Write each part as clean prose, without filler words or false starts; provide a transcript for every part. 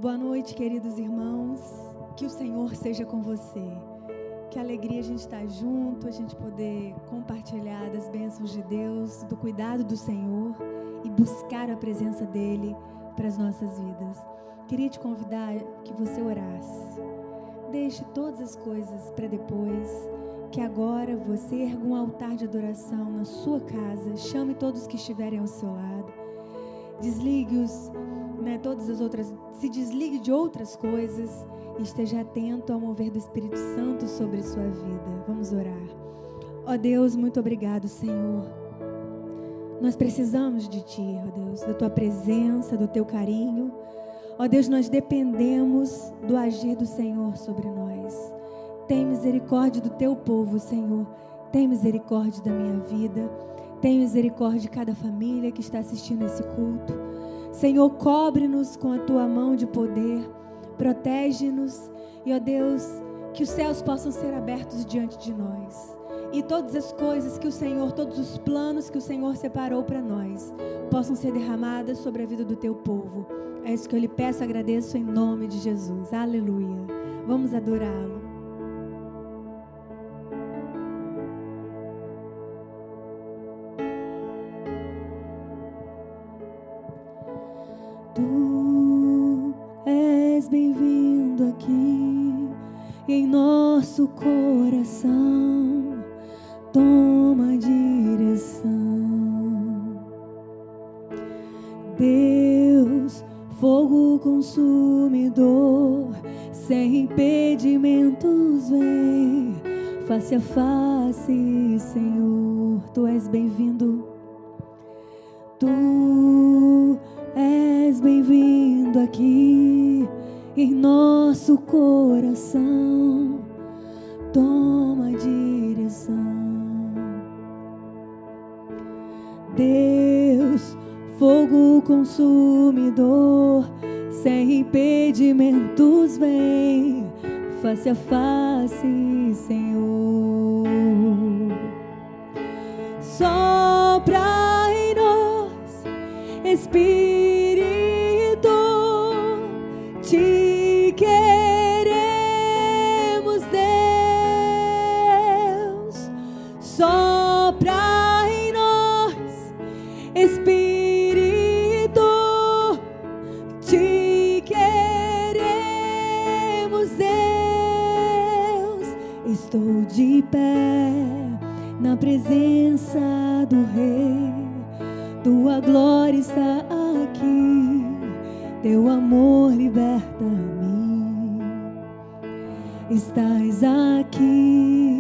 Boa noite, queridos irmãos. Que o Senhor seja com você. Que alegria a gente estar junto, a gente poder compartilhar das bênçãos de Deus, do cuidado do Senhor e buscar a presença dEle para as nossas vidas. Queria te convidar que você orasse. Deixe todas as coisas para depois, que agora você erga um altar de adoração na sua casa, chame todos que estiverem ao seu lado, desligue-os, todas as outras, se desligue de outras coisas e esteja atento ao mover do Espírito Santo sobre a sua vida. Vamos orar. Ó Deus, muito obrigado, Senhor. Nós precisamos de Ti, ó Deus, da Tua presença, do Teu carinho. Ó Deus, nós dependemos do agir do Senhor sobre nós. Tem misericórdia do Teu povo, Senhor. Tem misericórdia da minha vida. Tem misericórdia de cada família que está assistindo esse culto. Senhor, cobre-nos com a Tua mão de poder. Protege-nos. E, ó Deus, que os céus possam ser abertos diante de nós. E todas as coisas que o Senhor, todos os planos que o Senhor separou para nós, possam ser derramadas sobre a vida do Teu povo. É isso que eu lhe peço e agradeço em nome de Jesus. Aleluia. Vamos adorá-lo. Tu és bem-vindo aqui em nosso coração. Toma a direção. Deus, fogo consumidor, sem impedimentos vem, face a face, Senhor. Tu és bem-vindo. Tu és bem-vindo aqui em nosso coração. Toma a direção. Deus, fogo consumidor, sem impedimentos vem, face a face, Senhor. Sopra em nós, Espírito, te queremos, Deus. Sopra em nós, Espírito, te queremos, Deus. Estou de pé na presença do Rei. Tua glória está aqui, Teu amor liberta-me. Estás aqui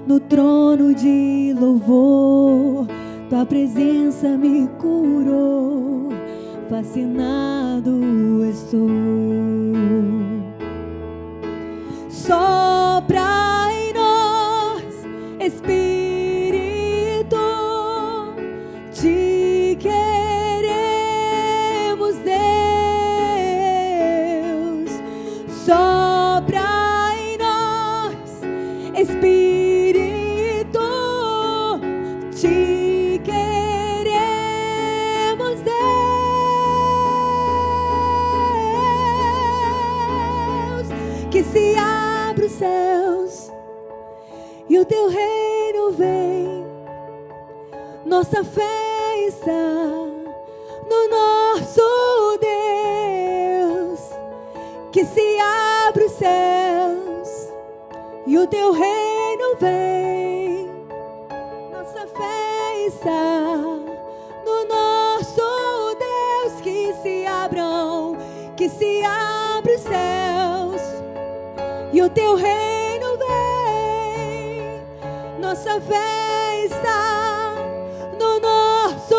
no trono de louvor. Tua presença me curou, fascinado estou. Sopra em nós, Espírito, te queremos, Deus. Sopra em nós, Espírito, te queremos, Deus. Que se abra os céus e o Teu reino vem. Nossa fé está no nosso Deus. Que se abra os céus e o Teu reino vem. Nossa fé está no nosso Deus. Que se abram os céus e o Teu reino vem. Nossa fé está no nosso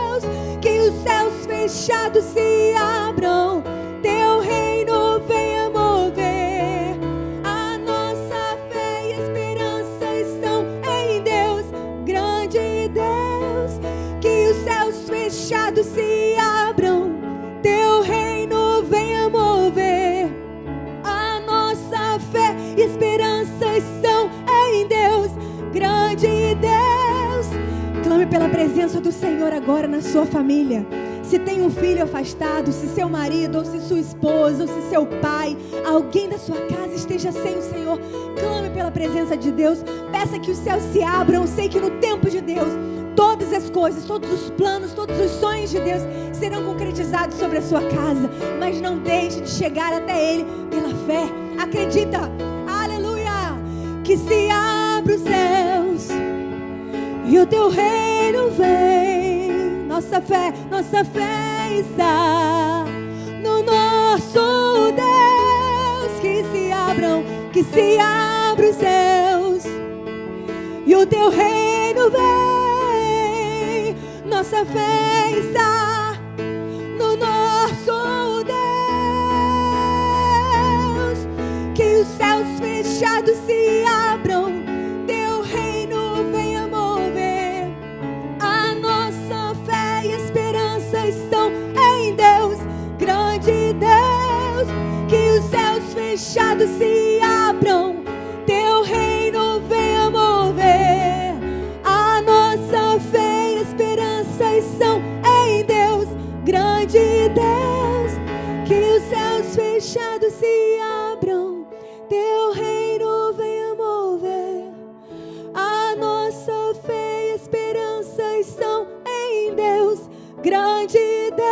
Deus. Que os céus fechados se abram, Teu reino venha mover. A nossa fé e esperança estão em Deus, grande Deus. Que os céus fechados se abram, Teu reino venha mover. A nossa fé e esperança estão em Deus, grande Deus. Clame pela presença do Senhor agora na sua família. Se tem um filho afastado, se seu marido, ou se sua esposa, ou se seu pai, alguém da sua casa esteja sem o Senhor, clame pela presença de Deus. Peça que os céus se abram. Sei que no tempo de Deus, todas as coisas, todos os planos, todos os sonhos de Deus serão concretizados sobre a sua casa. Mas não deixe de chegar até Ele pela fé. Acredita, aleluia, que se abre os céus e o teu reino vem. Nossa fé está no nosso Deus. Que se abram os céus e o teu reino vem. Nossa fé está no nosso Deus. Que os céus fechados se abram, teu reino venha mover. A nossa fé e esperança estão em Deus, grande Deus. Que os céus fechados se abram, teu reino venha mover. A nossa fé e esperança estão em Deus, grande Deus. Que os céus fechados se abram, teu reino venha mover. A nossa fé e esperança estão em Deus, grande Deus.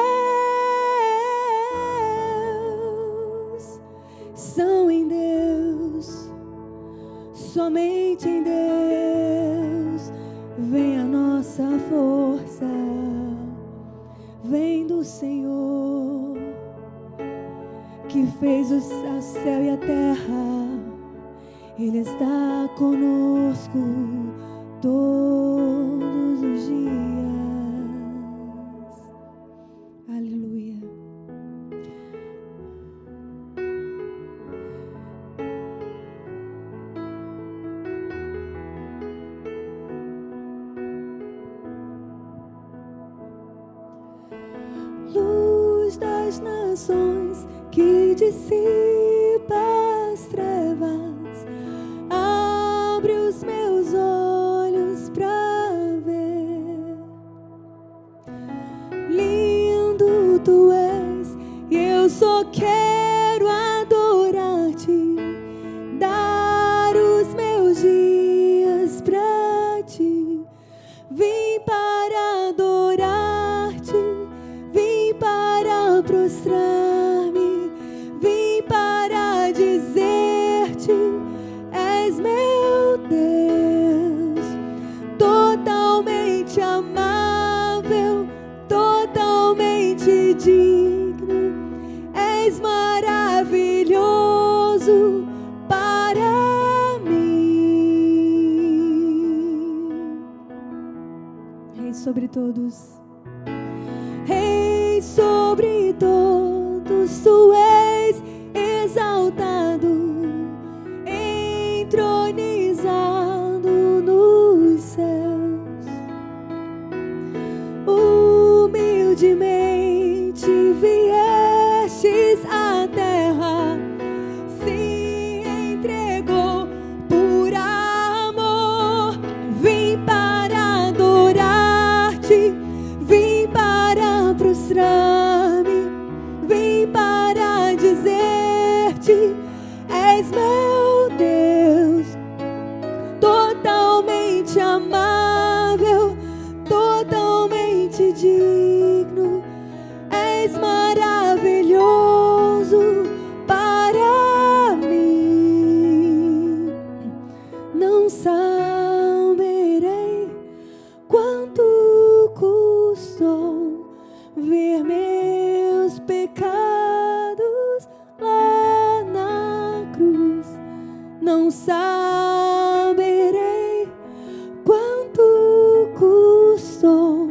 São em Deus, somente em Deus vem a nossa força. Vem do Senhor, que fez o céu e a terra. Ele está conosco todos os dias. Aleluia. Luz das nações que dissipa as trevas, abre os meus olhos pra ver. Lindo tu és, e eu só quero adorar-te, dar os meus dias pra ti. Vim para adorar-te, vim para prostrar-me, vim para dizer-te: és meu Deus, totalmente amável, totalmente digno. És maravilhoso para mim. Rei sobre todos, Rei sobre todos, tu és exaltado, entronizado nos céus. Humildemente viestes à terra, se entregou por amor. Vim para adorar-te, vim para prostrar-me, vim para dizer-te: és meu Deus, totalmente amável, totalmente digno. És maravilhoso para mim. Não saberei quanto custou ver meus pecados lá na cruz. Não saberei quanto custou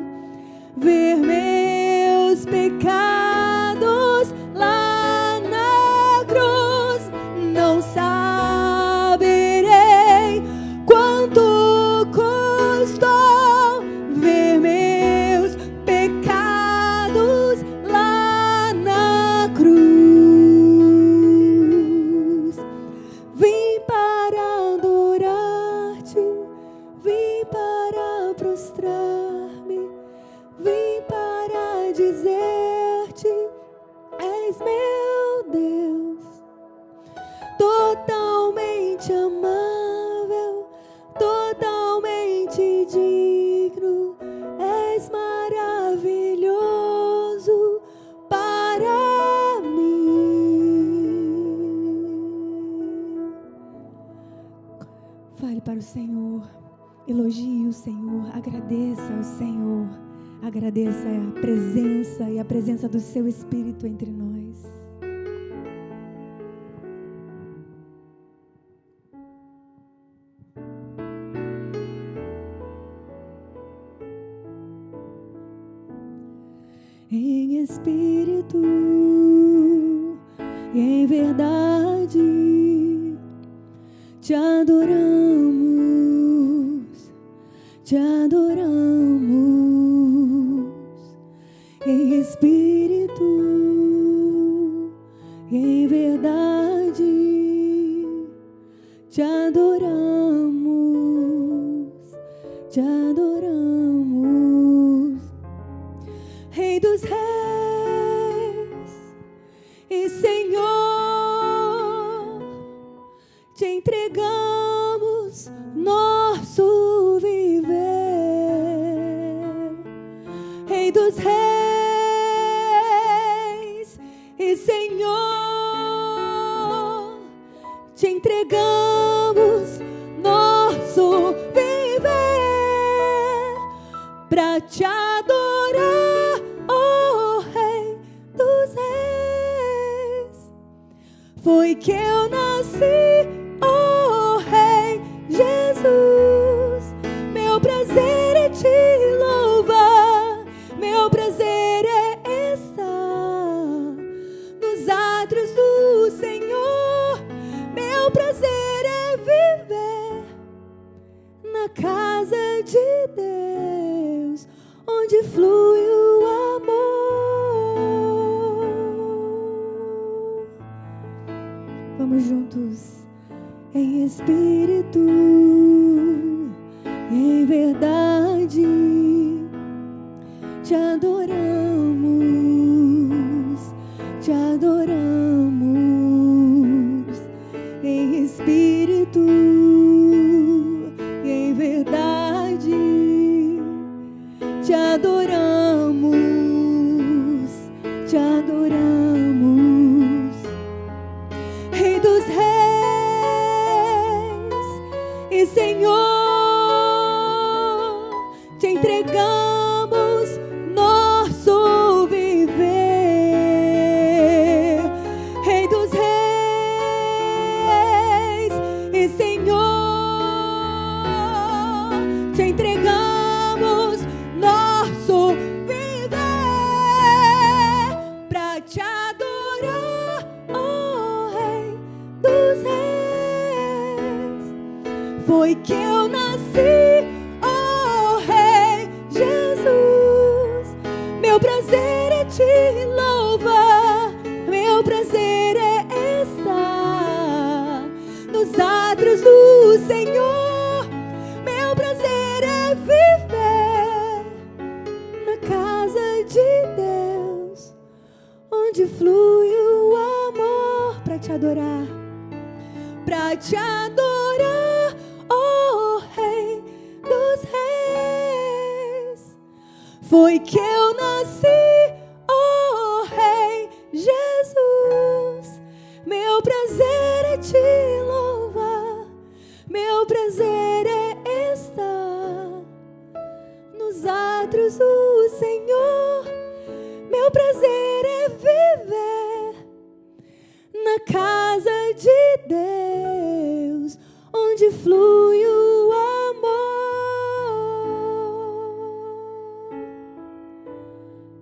ver meus pecados lá na cruz. Não saberei quanto custou ver meus pecados lá na cruz. Vim para dizer-te: és meu Deus, totalmente amável, totalmente digno, és maravilhoso para mim. Fale para o Senhor, elogie o Senhor, agradeça ao Senhor, agradeça a presença e a presença do seu Espírito entre nós. Em espírito e em verdade te adoramos, te adoramos. Em espírito e em verdade te adoramos, te adoramos. Rei dos reis e Senhor, te entregamos nosso viver. Rei dos reis e Senhor, te entregamos nosso viver para te adorar. Foi que eu nasci, oh Rei Jesus. Meu prazer é te louvar, meu prazer é estar nos átrios do Senhor. Meu prazer é viver na casa de Deus, onde flui o amor. Vamos juntos. Em espírito e em verdade te adoramos, te adoramos. Em espírito e em verdade te adoramos, te adoramos. Rei dos reis e Senhor, te entregamos nosso viver. Rei dos reis e Senhor, te entregamos nosso viver para te adorar, oh Rei dos reis. Foi que eu nasci, oh Rei Jesus. Meu prazer é te louvar, meu prazer é estar nos átrios do Senhor. Meu prazer é viver na casa de Deus, onde flui o amor para te adorar, para te adorar, oh Rei dos reis. Foi que eu nasci, oh Rei Jesus. Meu prazer é te louvar, meu prazer é estar nos átrios do Senhor. Meu prazer é viver na casa de Deus, onde flui o amor.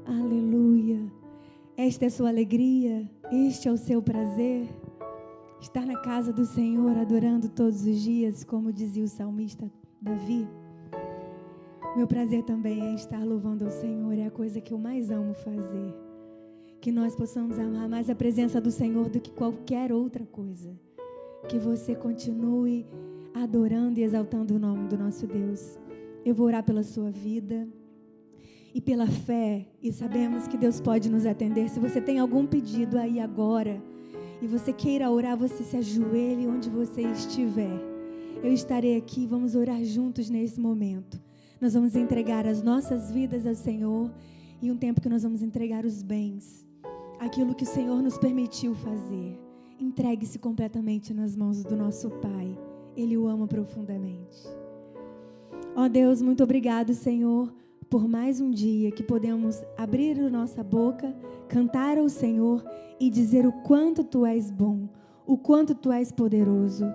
Aleluia. Esta é a sua alegria, este é o seu prazer. Estar na casa do Senhor, adorando todos os dias, como dizia o salmista Davi. Meu prazer também é estar louvando ao Senhor, é a coisa que eu mais amo fazer. Que nós possamos amar mais a presença do Senhor do que qualquer outra coisa. Que você continue adorando e exaltando o nome do nosso Deus. Eu vou orar pela sua vida. e pela fé, e sabemos que Deus pode nos atender. Se você tem algum pedido aí agora, e você queira orar, você se ajoelhe onde você estiver. Eu estarei aqui, vamos orar juntos nesse momento. Nós vamos entregar as nossas vidas ao Senhor, e um tempo que nós vamos entregar os bens, aquilo que o Senhor nos permitiu fazer. Entregue-se completamente nas mãos do nosso Pai. Ele o ama profundamente. Ó Deus, muito obrigado, Senhor, por mais um dia que podemos abrir a nossa boca, cantar ao Senhor e dizer o quanto Tu és bom, o quanto Tu és poderoso.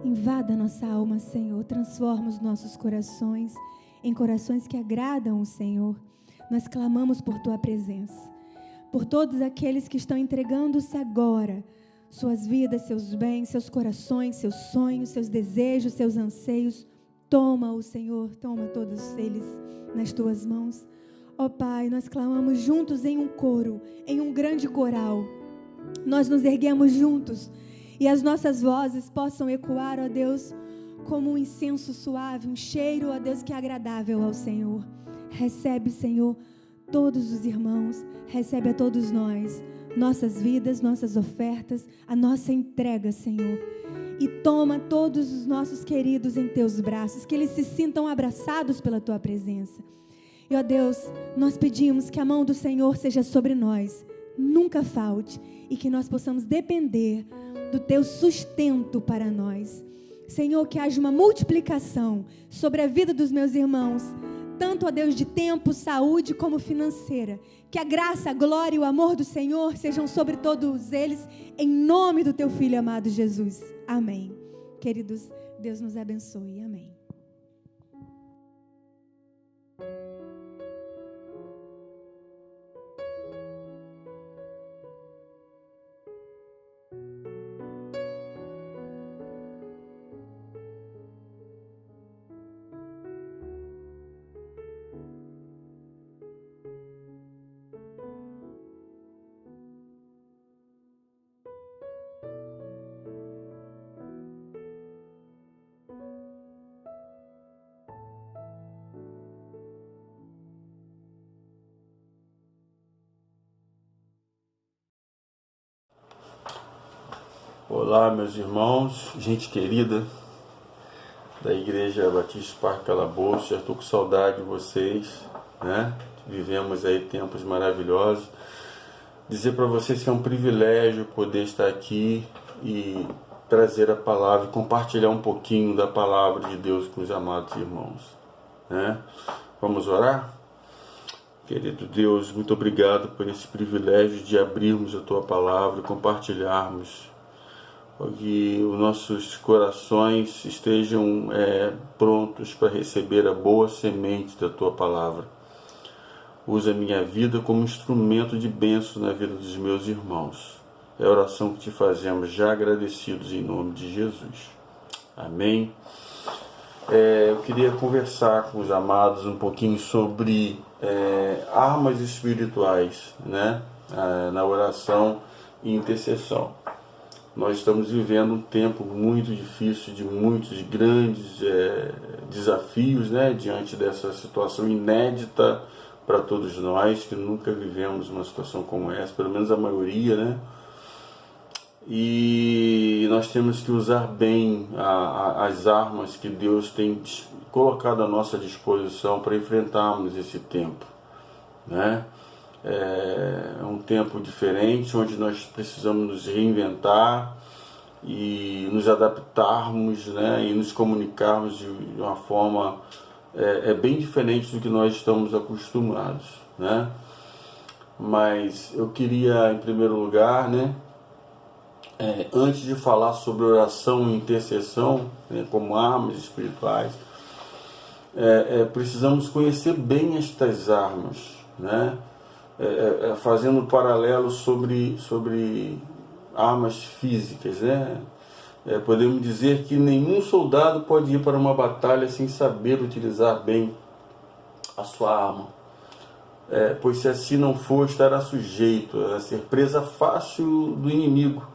Invada a nossa alma, Senhor, transforma os nossos corações em corações que agradam o Senhor. Nós clamamos por Tua presença, por todos aqueles que estão entregando-se agora, suas vidas, seus bens, seus corações, seus sonhos, seus desejos, seus anseios. Toma-o, Senhor, toma todos eles nas Tuas mãos. Ó Pai, nós clamamos juntos em um coro, em um grande coral. Nós nos erguemos juntos e as nossas vozes possam ecoar, ó Deus, como um incenso suave, um cheiro, ó Deus, que é agradável ao Senhor. Recebe, Senhor, todos os irmãos, recebe a todos nós, nossas vidas, nossas ofertas, a nossa entrega, Senhor. E toma todos os nossos queridos em Teus braços, que eles se sintam abraçados pela Tua presença. E, ó Deus, nós pedimos que a mão do Senhor seja sobre nós, nunca falte, e que nós possamos depender do Teu sustento para nós. Senhor, que haja uma multiplicação sobre a vida dos meus irmãos, tanto, ó Deus, de tempo, saúde, como financeira. Que a graça, a glória e o amor do Senhor sejam sobre todos eles, em nome do Teu Filho amado Jesus. Amém. Queridos, Deus nos abençoe. Amém. Olá, meus irmãos, gente querida da Igreja Batista Parque Calabouço. Já estou com saudade de vocês, né? Vivemos aí tempos maravilhosos. Dizer para vocês que é um privilégio poder estar aqui e trazer a palavra e compartilhar um pouquinho da palavra de Deus com os amados irmãos, né? Vamos orar? Querido Deus, muito obrigado por esse privilégio de abrirmos a Tua palavra e compartilharmos, que os nossos corações estejam prontos para receber a boa semente da Tua palavra. Usa a minha vida como instrumento de bênção na vida dos meus irmãos. É a oração que Te fazemos, já agradecidos em nome de Jesus. Amém. Eu queria conversar com os amados um pouquinho sobre armas espirituais, né? Na oração e intercessão. Nós estamos vivendo um tempo muito difícil, de muitos grandes desafios, né? Diante dessa situação inédita para todos nós, que nunca vivemos uma situação como essa, pelo menos a maioria, né? E nós temos que usar bem as armas que Deus tem colocado à nossa disposição para enfrentarmos esse tempo, né? É um tempo diferente, onde nós precisamos nos reinventar e nos adaptarmos, né? E nos comunicarmos de uma forma bem diferente do que nós estamos acostumados, né? Mas eu queria, em primeiro lugar, né? Antes de falar sobre oração e intercessão, né, como armas espirituais, precisamos conhecer bem estas armas, né? Fazendo um paralelo sobre armas físicas, né? Podemos dizer que nenhum soldado pode ir para uma batalha sem saber utilizar bem a sua arma, pois se assim não for, estará sujeito a ser presa fácil do inimigo,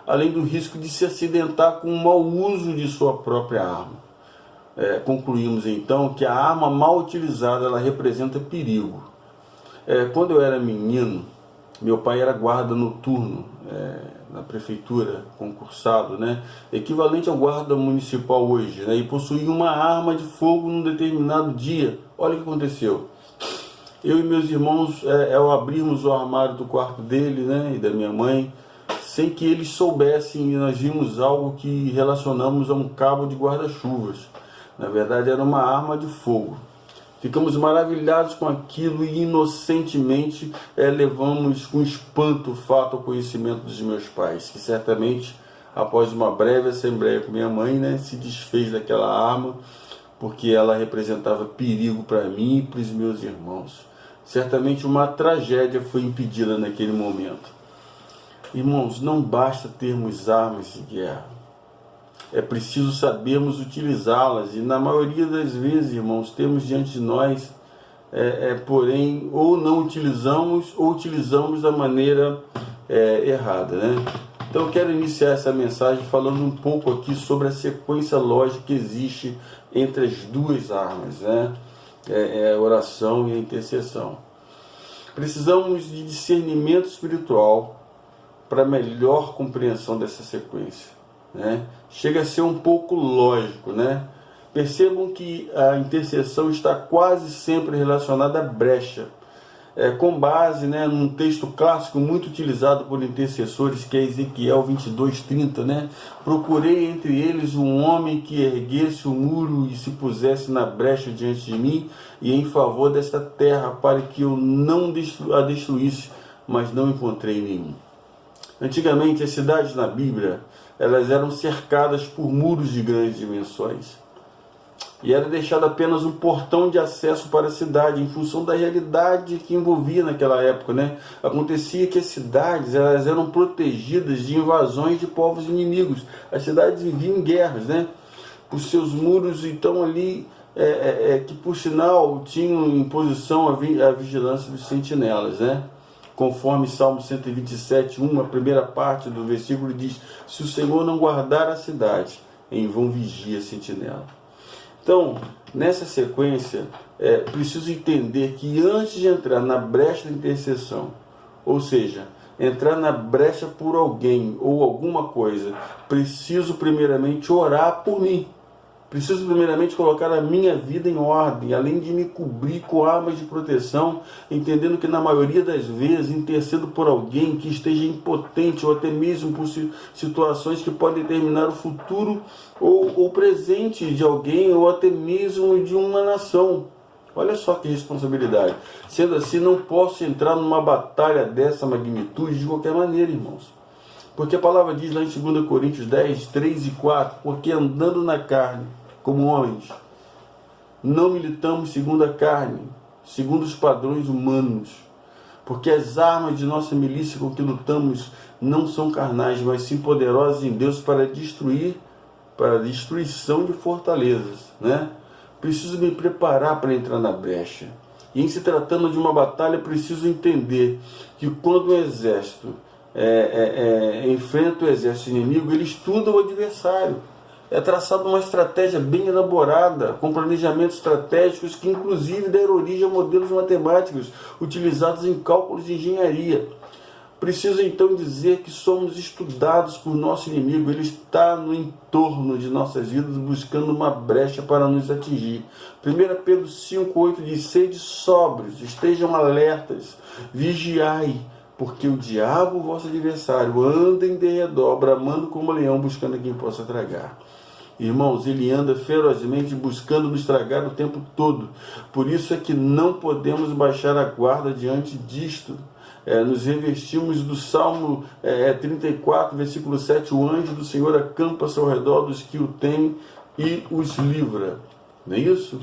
além do risco de se acidentar com o mau uso de sua própria arma. Concluímos então que a arma mal utilizada ela representa perigo, Quando eu era menino, meu pai era guarda noturno na prefeitura, concursado, né? Equivalente ao guarda municipal hoje, né? E possuía uma arma de fogo num determinado dia. Olha o que aconteceu. Eu e meus irmãos, ao abrirmos o armário do quarto dele, né, e da minha mãe, sem que eles soubessem, nós vimos algo que relacionamos a um cabo de guarda-chuvas. Na verdade, era uma arma de fogo. Ficamos maravilhados com aquilo e inocentemente levamos com espanto o fato ao conhecimento dos meus pais, que certamente, após uma breve assembleia com minha mãe, né, se desfez daquela arma, porque ela representava perigo para mim e para os meus irmãos. Certamente uma tragédia foi impedida naquele momento. Irmãos, não basta termos armas de guerra. É preciso sabermos utilizá-las. E na maioria das vezes, irmãos, temos diante de nós, porém, ou não utilizamos, ou utilizamos da maneira errada, né? Então eu quero iniciar essa mensagem falando um pouco aqui sobre a sequência lógica que existe entre as duas armas, né? A oração e a intercessão. Precisamos de discernimento espiritual para melhor compreensão dessa sequência, né? Chega a ser um pouco lógico, né? Percebam que a intercessão está quase sempre relacionada à brecha, com base, né, num texto clássico muito utilizado por intercessores, que é Ezequiel 22:30, né? Procurei entre eles um homem que erguesse o muro e se pusesse na brecha diante de mim e em favor desta terra, para que eu não a destruísse, mas não encontrei nenhum. Antigamente, as cidades na Bíblia, elas eram cercadas por muros de grandes dimensões. E era deixado apenas um portão de acesso para a cidade, em função da realidade que envolvia naquela época, né? Acontecia que as cidades, elas eram protegidas de invasões de povos inimigos. As cidades viviam em guerras, né? Por seus muros, então, ali, que por sinal tinham em posição a vigilância dos sentinelas, né? Conforme Salmo 127:1, a primeira parte do versículo diz: se o Senhor não guardar a cidade, em vão vigia a sentinela. Então, nessa sequência, preciso entender que antes de entrar na brecha da intercessão, ou seja, entrar na brecha por alguém ou alguma coisa, preciso primeiramente orar por mim. Preciso primeiramente colocar a minha vida em ordem, além de me cobrir com armas de proteção, entendendo que na maioria das vezes intercedo por alguém que esteja impotente ou até mesmo por situações que podem determinar o futuro ou presente de alguém ou até mesmo de uma nação. Olha só que responsabilidade. Sendo assim, não posso entrar numa batalha dessa magnitude de qualquer maneira, irmãos. Porque a palavra diz lá em 2 Coríntios 10, 3 e 4, porque andando na carne, como homens, não militamos segundo a carne, segundo os padrões humanos. Porque as armas de nossa milícia com que lutamos não são carnais, mas sim poderosas em Deus para a destruição de fortalezas, né? Preciso me preparar para entrar na brecha. E em se tratando de uma batalha, preciso entender que quando o exército enfrenta o exército inimigo, ele estuda o adversário. É traçada uma estratégia bem elaborada, com planejamentos estratégicos que inclusive deram origem a modelos matemáticos utilizados em cálculos de engenharia. Preciso então dizer que somos estudados por nosso inimigo. Ele está no entorno de nossas vidas buscando uma brecha para nos atingir. 1 Pedro 5:8 diz: sede sóbrios, estejam alertas, vigiai, porque o diabo, vosso adversário, anda em derredor, bramando como leão, buscando a quem possa tragar. Irmãos, ele anda ferozmente buscando nos tragar o tempo todo. Por isso é que não podemos baixar a guarda diante disto. Nos revestimos do Salmo 34, versículo 7, o anjo do Senhor acampa-se ao redor dos que o temem e os livra. Não é isso?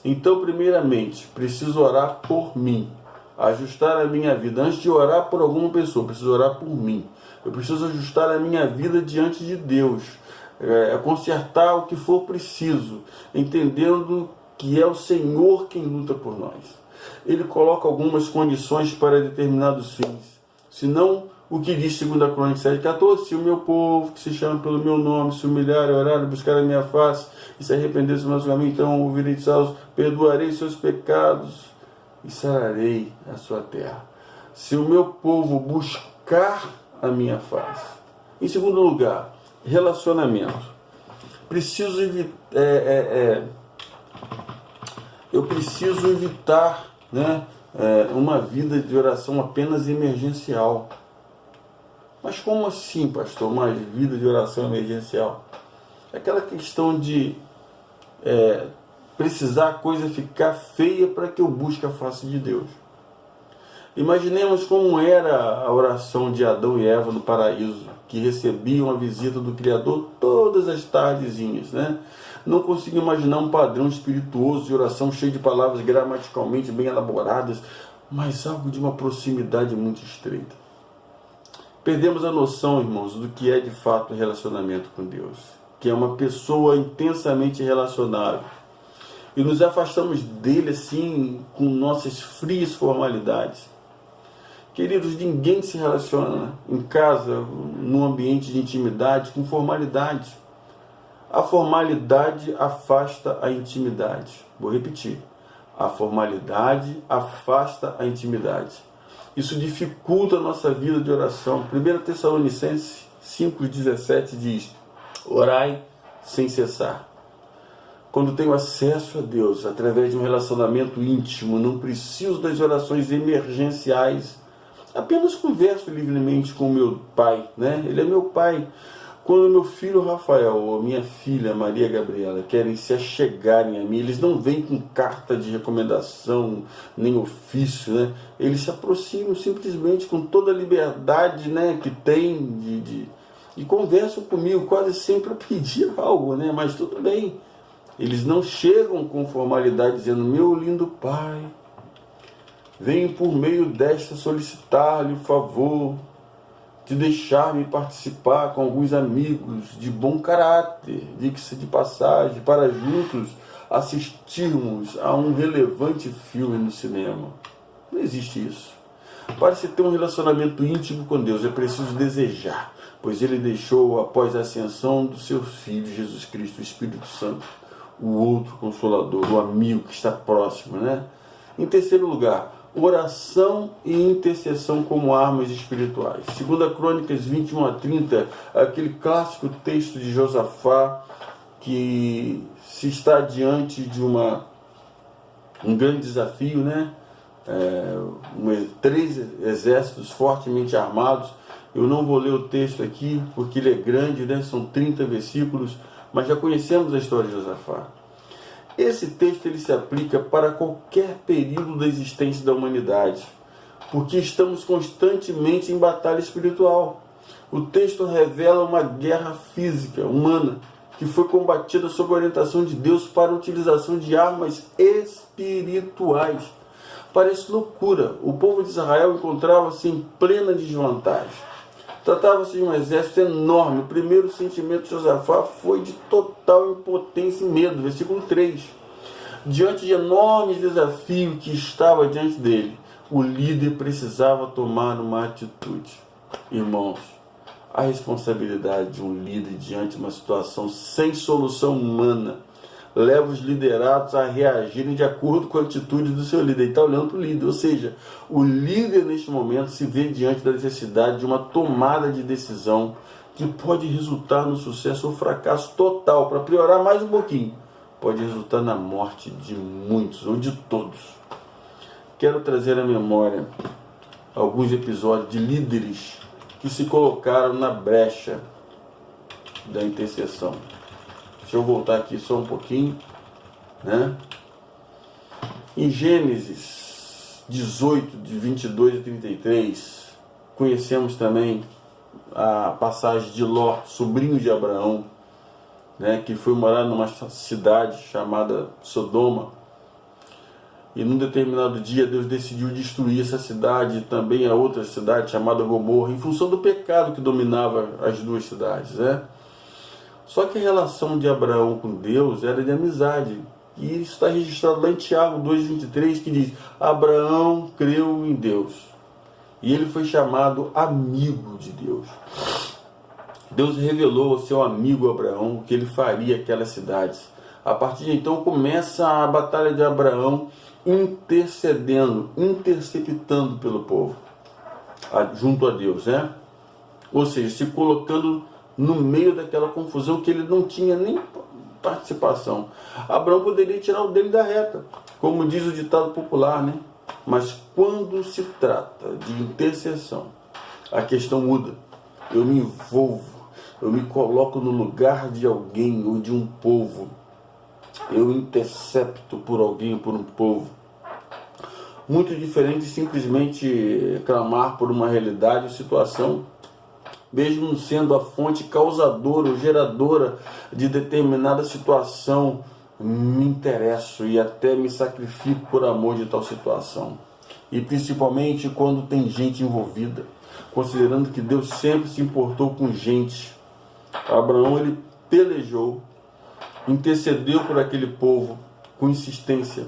Então, primeiramente, preciso orar por mim, ajustar a minha vida. Antes de orar por alguma pessoa, preciso orar por mim. Eu preciso ajustar a minha vida diante de Deus, consertar o que for preciso, entendendo que é o Senhor quem luta por nós. Ele coloca algumas condições para determinados fins. Senão, o que diz 2 Crônicas 7:14, se o meu povo, que se chama pelo meu nome, se humilhar, orar, buscar a minha face, e se arrepender dos meus caminhos, então ouvirei de céus, perdoarei seus pecados, e sararei a sua terra. Se o meu povo buscar a minha face. Em segundo lugar, relacionamento. Eu preciso evitar, né, uma vida de oração apenas emergencial. Mas como assim, pastor, uma vida de oração emergencial? Aquela questão de precisar a coisa ficar feia para que eu busque a face de Deus. Imaginemos como era a oração de Adão e Eva no paraíso, que recebiam a visita do Criador todas as tardezinhas, né? Não consigo imaginar um padrão espirituoso de oração cheio de palavras gramaticalmente bem elaboradas, mas algo de uma proximidade muito estreita. Perdemos a noção, irmãos, do que é de fato o relacionamento com Deus, que é uma pessoa intensamente relacionável. E nos afastamos dele assim, com nossas frias formalidades. Queridos, ninguém se relaciona em casa, num ambiente de intimidade, com formalidade. A formalidade afasta a intimidade. Vou repetir. A formalidade afasta a intimidade. Isso dificulta a nossa vida de oração. 1 Tessalonicenses 5,17 diz: orai sem cessar. Quando tenho acesso a Deus através de um relacionamento íntimo, não preciso das orações emergenciais. Apenas converso livremente com meu pai, né? Ele é meu pai. Quando meu filho Rafael ou minha filha Maria Gabriela querem se achegarem a mim, eles não vêm com carta de recomendação, nem ofício, né? Eles se aproximam simplesmente com toda a liberdade, né, que tem e conversam comigo, quase sempre a pedir algo, né? Mas tudo bem. Eles não chegam com formalidade dizendo: meu lindo pai, venho por meio desta solicitar-lhe o favor de deixar-me participar com alguns amigos de bom caráter, diga-se de passagem, para juntos assistirmos a um relevante filme no cinema. Não existe isso. Para se ter um relacionamento íntimo com Deus, é preciso desejar, pois Ele deixou, após a ascensão do seu Filho, Jesus Cristo, o Espírito Santo, o outro Consolador, o amigo que está próximo, né? Em terceiro lugar, oração e intercessão como armas espirituais. 2 Crônicas 21-30, aquele clássico texto de Josafá, que se está diante de um grande desafio, né? 3 exércitos fortemente armados. Eu não vou ler o texto aqui, porque ele é grande, né? São 30 versículos, mas já conhecemos a história de Josafá. Esse texto ele se aplica para qualquer período da existência da humanidade, porque estamos constantemente em batalha espiritual. O texto revela uma guerra física, humana, que foi combatida sob a orientação de Deus para a utilização de armas espirituais. Parece loucura. O povo de Israel encontrava-se em plena desvantagem. Tratava-se de um exército enorme. O primeiro sentimento de Josafá foi de total impotência e medo. Versículo 3. Diante de enormes desafios que estava diante dele, o líder precisava tomar uma atitude. Irmãos, a responsabilidade de um líder diante de uma situação sem solução humana leva os liderados a reagirem de acordo com a atitude do seu líder. Ele está olhando para o líder, ou seja, o líder neste momento se vê diante da necessidade de uma tomada de decisão que pode resultar no sucesso ou fracasso total. Para piorar mais um pouquinho, pode resultar na morte de muitos ou de todos. Quero trazer à memória alguns episódios de líderes que se colocaram na brecha da intercessão. Deixa eu voltar aqui só um pouquinho, né? Em Gênesis 18, de 22 a 33, conhecemos também a passagem de Ló, sobrinho de Abraão, né, que foi morar numa cidade chamada Sodoma. E num determinado dia Deus decidiu destruir essa cidade e também a outra cidade chamada Gomorra, em função do pecado que dominava as duas cidades, né? Só que a relação de Abraão com Deus era de amizade. E isso está registrado lá em Tiago 2,23, que diz: Abraão creu em Deus. E ele foi chamado amigo de Deus. Deus revelou ao seu amigo Abraão que ele faria aquelas cidades. A partir de então começa a batalha de Abraão intercedendo, interceptando pelo povo, junto a Deus, né? Ou seja, se colocando no meio daquela confusão que ele não tinha nem participação. Abraão poderia tirar o dele da reta, como diz o ditado popular, né? Mas quando se trata de intercessão, a questão muda. Eu me envolvo, eu me coloco no lugar de alguém ou de um povo. Eu intercepto por alguém ou por um povo. Muito diferente de simplesmente clamar por uma realidade ou situação, mesmo sendo a fonte causadora ou geradora de determinada situação. Me interesso e até me sacrifico por amor de tal situação. E principalmente quando tem gente envolvida, considerando que Deus sempre se importou com gente. Abraão, ele pelejou, intercedeu por aquele povo com insistência,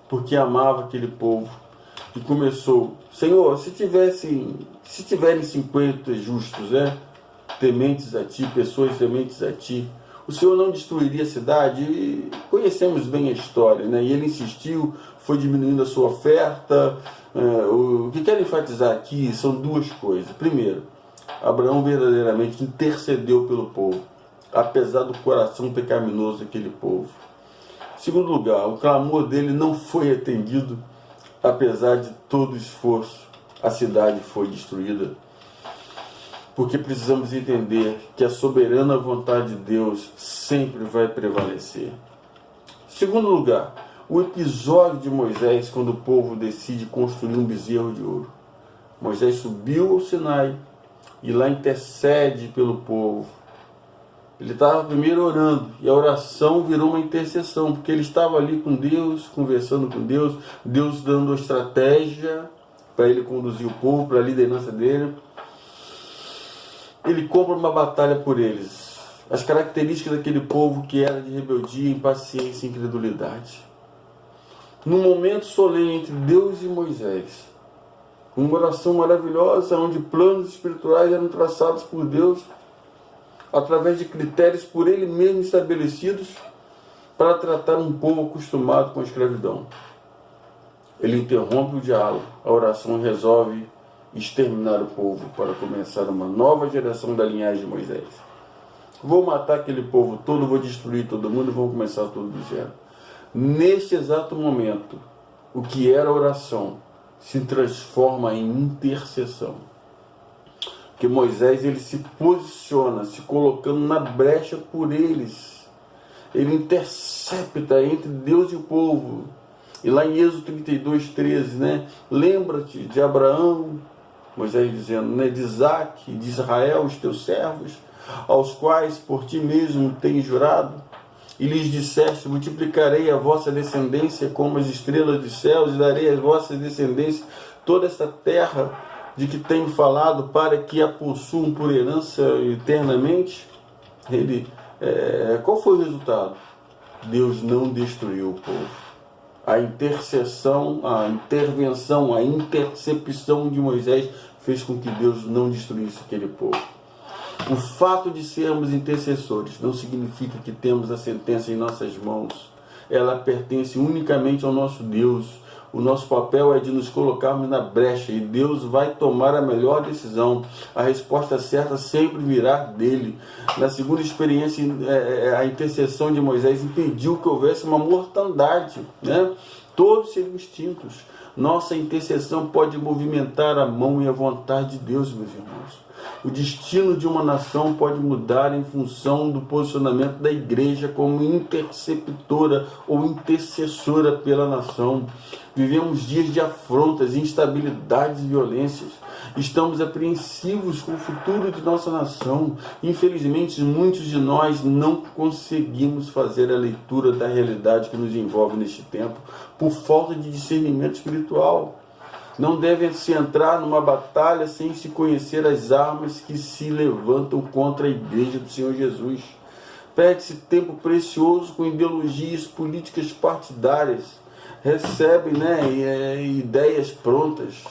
porque amava aquele povo. E começou: Senhor, se tiverem 50 justos, tementes a Ti, pessoas tementes a Ti, o Senhor não destruiria a cidade? E conhecemos bem a história, né? E ele insistiu, foi diminuindo a sua oferta. O que quero enfatizar aqui são duas coisas. Primeiro, Abraão verdadeiramente intercedeu pelo povo, apesar do coração pecaminoso daquele povo. Segundo lugar, o clamor dele não foi atendido, apesar de todo o esforço. A cidade foi destruída. Porque precisamos entender que a soberana vontade de Deus sempre vai prevalecer. Segundo lugar, o episódio de Moisés, quando o povo decide construir um bezerro de ouro. Moisés subiu ao Sinai e lá intercede pelo povo. Ele estava primeiro orando, e a oração virou uma intercessão, porque ele estava ali com Deus, conversando com Deus, Deus dando a estratégia para ele conduzir o povo, para a liderança dele. Ele compra uma batalha por eles. As características daquele povo que era de rebeldia, impaciência e incredulidade. Num momento solene entre Deus e Moisés, uma oração maravilhosa, onde planos espirituais eram traçados por Deus, através de critérios por Ele mesmo estabelecidos, para tratar um povo acostumado com a escravidão. Ele interrompe o diálogo, a oração resolve exterminar o povo para começar uma nova geração da linhagem de Moisés. Vou matar aquele povo todo, vou destruir todo mundo e vou começar tudo do zero. Neste exato momento, o que era oração se transforma em intercessão. Porque Moisés, ele se posiciona, se colocando na brecha por eles. Ele intercepta entre Deus e o povo. E lá em Êxodo 32:13, lembra-te de Abraão, Moisés dizendo, de Isaac, de Israel, os teus servos, aos quais por ti mesmo tens jurado, e lhes disseste, multiplicarei a vossa descendência como as estrelas dos céus, e darei às vossas descendências toda esta terra de que tenho falado, para que a possuam por herança eternamente. Qual foi o resultado? Deus não destruiu o povo. A intercessão, a intervenção, a intercepção de Moisés fez com que Deus não destruísse aquele povo. O fato de sermos intercessores não significa que temos a sentença em nossas mãos. Ela pertence unicamente ao nosso Deus. O nosso papel é de nos colocarmos na brecha e Deus vai tomar a melhor decisão. A resposta certa sempre virá dele. Na segunda experiência, a intercessão de Moisés impediu que houvesse uma mortandade, Todos seriam extintos. Nossa intercessão pode movimentar a mão e a vontade de Deus, meus irmãos. O destino de uma nação pode mudar em função do posicionamento da igreja como interceptora ou intercessora pela nação. Vivemos dias de afrontas, instabilidades e violências. Estamos apreensivos com o futuro de nossa nação. Infelizmente, muitos de nós não conseguimos fazer a leitura da realidade que nos envolve neste tempo por falta de discernimento espiritual. Não deve-se entrar numa batalha sem se conhecer as armas que se levantam contra a igreja do Senhor Jesus. Perde-se tempo precioso com ideologias políticas partidárias. Recebe ideias prontas.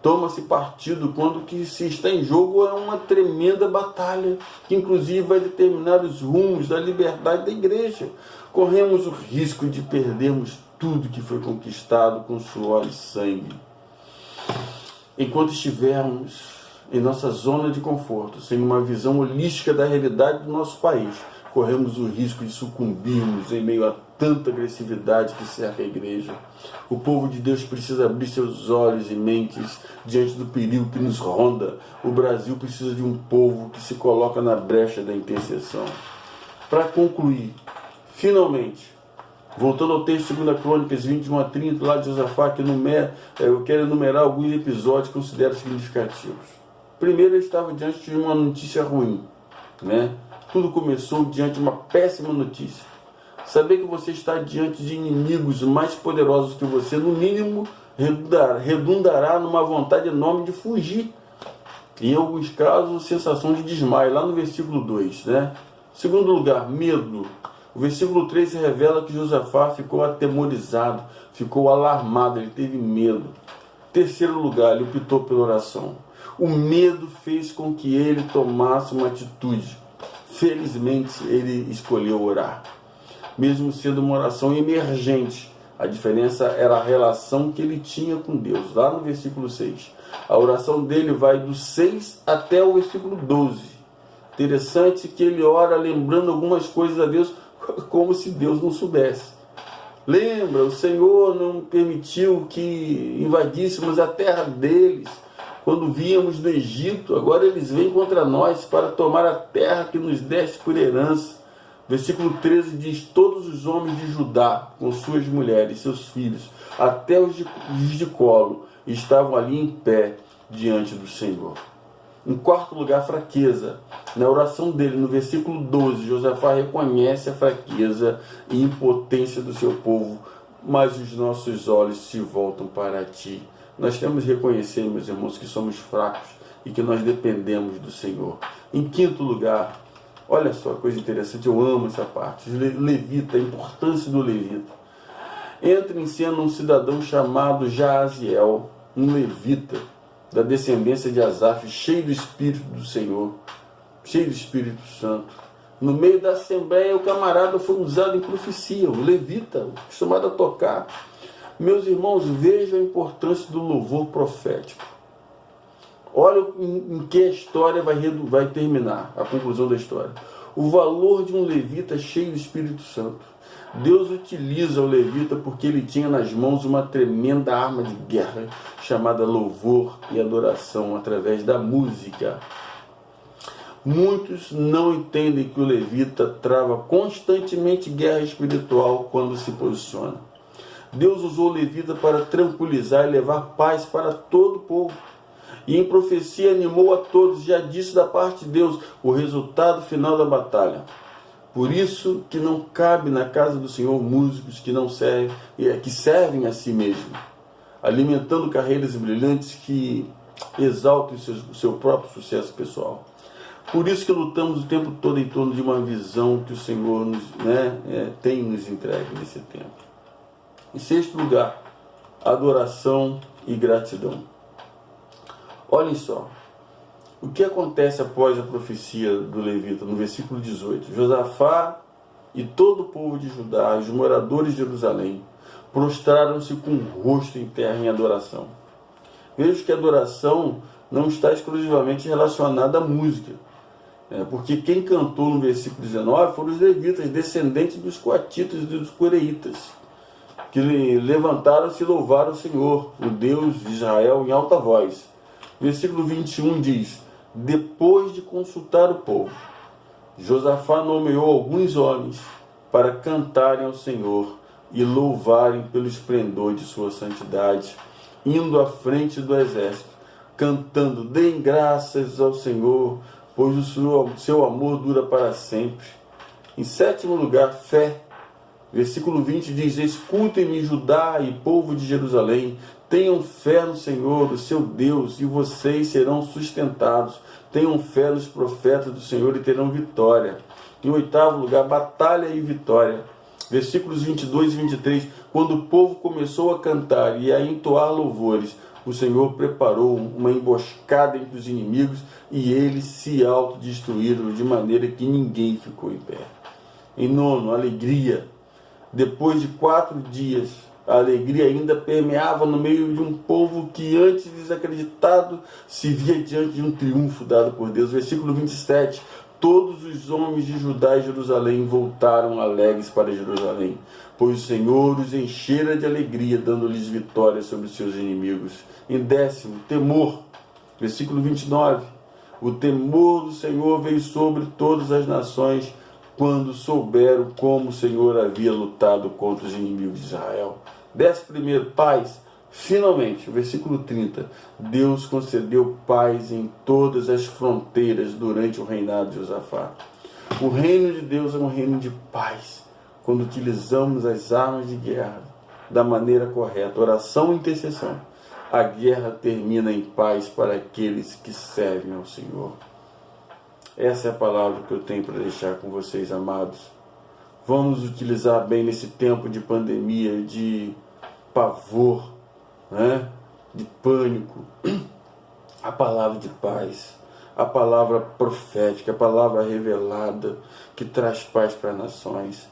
Toma-se partido quando o que se está em jogo é uma tremenda batalha, que inclusive vai determinar os rumos da liberdade da igreja. Corremos o risco de perdermos tudo que foi conquistado com suor e sangue. Enquanto estivermos em nossa zona de conforto, sem uma visão holística da realidade do nosso país, corremos o risco de sucumbirmos em meio a tanta agressividade que cerca a igreja. O povo de Deus precisa abrir seus olhos e mentes diante do perigo que nos ronda. O Brasil precisa de um povo que se coloca na brecha da intercessão. Para concluir, finalmente, voltando ao texto de 2 Crônicas 21 a 30, lá de Josafá, que eu quero enumerar alguns episódios que considero significativos. Primeiro, ele estava diante de uma notícia ruim, né? Tudo começou diante de uma péssima notícia. Saber que você está diante de inimigos mais poderosos que você, no mínimo, redundará numa vontade enorme de fugir. Em alguns casos, sensação de desmaio, lá no versículo 2, né? Segundo lugar, medo. O versículo 3 revela que Josafá ficou atemorizado, ficou alarmado, ele teve medo. Terceiro lugar, ele optou pela oração. O medo fez com que ele tomasse uma atitude. Felizmente, ele escolheu orar. Mesmo sendo uma oração emergente, a diferença era a relação que ele tinha com Deus. Lá no versículo 6. A oração dele vai do 6 até o versículo 12. Interessante que ele ora lembrando algumas coisas a Deus, como se Deus não soubesse. Lembra, o Senhor não permitiu que invadíssemos a terra deles. Quando víamos no Egito, agora eles vêm contra nós para tomar a terra que nos deste por herança. Versículo 13 diz: todos os homens de Judá, com suas mulheres, seus filhos, até os de colo, estavam ali em pé diante do Senhor. Em quarto lugar, fraqueza. Na oração dele, no versículo 12, Josafá reconhece a fraqueza e impotência do seu povo, mas os nossos olhos se voltam para ti. Nós temos que reconhecer, meus irmãos, que somos fracos e que nós dependemos do Senhor. Em quinto lugar, olha só, coisa interessante, eu amo essa parte. Levita, a importância do levita. Entra em cena um cidadão chamado Jaaziel, um levita, da descendência de Asaf, cheio do Espírito do Senhor, cheio do Espírito Santo. No meio da assembleia, o camarada foi usado em profecia, o levita, acostumado a tocar. Meus irmãos, vejam a importância do louvor profético. Olha em que a história vai terminar, a conclusão da história. O valor de um levita cheio do Espírito Santo. Deus utiliza o levita porque ele tinha nas mãos uma tremenda arma de guerra chamada louvor e adoração através da música. Muitos não entendem que o levita trava constantemente guerra espiritual quando se posiciona. Deus usou o levita para tranquilizar e levar paz para todo o povo. E em profecia animou a todos, já disse da parte de Deus o resultado final da batalha. Por isso que não cabe na casa do Senhor músicos que servem a si mesmo, alimentando carreiras brilhantes que exaltam o seu próprio sucesso pessoal. Por isso que lutamos o tempo todo em torno de uma visão que o Senhor tem nos entregue nesse tempo. Em sexto lugar, adoração e gratidão. Olhem só. O que acontece após a profecia do levita, no versículo 18? Josafá e todo o povo de Judá, os moradores de Jerusalém, prostraram-se com o rosto em terra em adoração. Veja que a adoração não está exclusivamente relacionada à música, porque quem cantou no versículo 19 foram os levitas, descendentes dos coatitas e dos coreitas, que levantaram-se e louvaram o Senhor, o Deus de Israel, em alta voz. Versículo 21 diz: depois de consultar o povo, Josafá nomeou alguns homens para cantarem ao Senhor e louvarem pelo esplendor de sua santidade, indo à frente do exército, cantando: deem graças ao Senhor, pois o seu amor dura para sempre. Em sétimo lugar, fé. Versículo 20 diz: escutem-me, Judá e povo de Jerusalém, tenham fé no Senhor, o seu Deus, e vocês serão sustentados. Tenham fé nos profetas do Senhor e terão vitória. Em oitavo lugar, batalha e vitória. Versículos 22 e 23. Quando o povo começou a cantar e a entoar louvores, o Senhor preparou uma emboscada entre os inimigos e eles se autodestruíram de maneira que ninguém ficou em pé. Em nono, alegria. Depois de 4 dias A alegria ainda permeava no meio de um povo que antes desacreditado se via diante de um triunfo dado por Deus. Versículo 27. Todos os homens de Judá e Jerusalém voltaram alegres para Jerusalém, pois o Senhor os enchera de alegria, dando-lhes vitória sobre os seus inimigos. Em 10º, temor. Versículo 29. O temor do Senhor veio sobre todas as nações, quando souberam como o Senhor havia lutado contra os inimigos de Israel. 11º, paz. Finalmente, versículo 30, Deus concedeu paz em todas as fronteiras durante o reinado de Josafá. O reino de Deus é um reino de paz, quando utilizamos as armas de guerra da maneira correta, oração e intercessão. A guerra termina em paz para aqueles que servem ao Senhor. Essa é a palavra que eu tenho para deixar com vocês, amados. Vamos utilizar bem nesse tempo de pandemia, de pavor, né? De pânico, a palavra de paz, a palavra profética, a palavra revelada, que traz paz para as nações.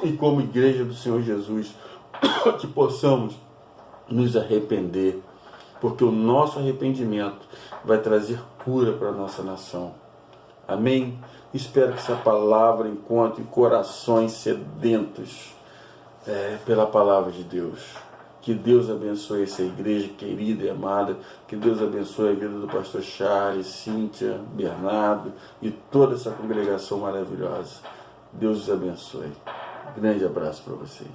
E como igreja do Senhor Jesus, que possamos nos arrepender, porque o nosso arrependimento vai trazer cura para a nossa nação. Amém? Espero que essa palavra encontre corações sedentos pela palavra de Deus. Que Deus abençoe essa igreja querida e amada. Que Deus abençoe a vida do pastor Charles, Cíntia, Bernardo e toda essa congregação maravilhosa. Deus os abençoe. Grande abraço para vocês.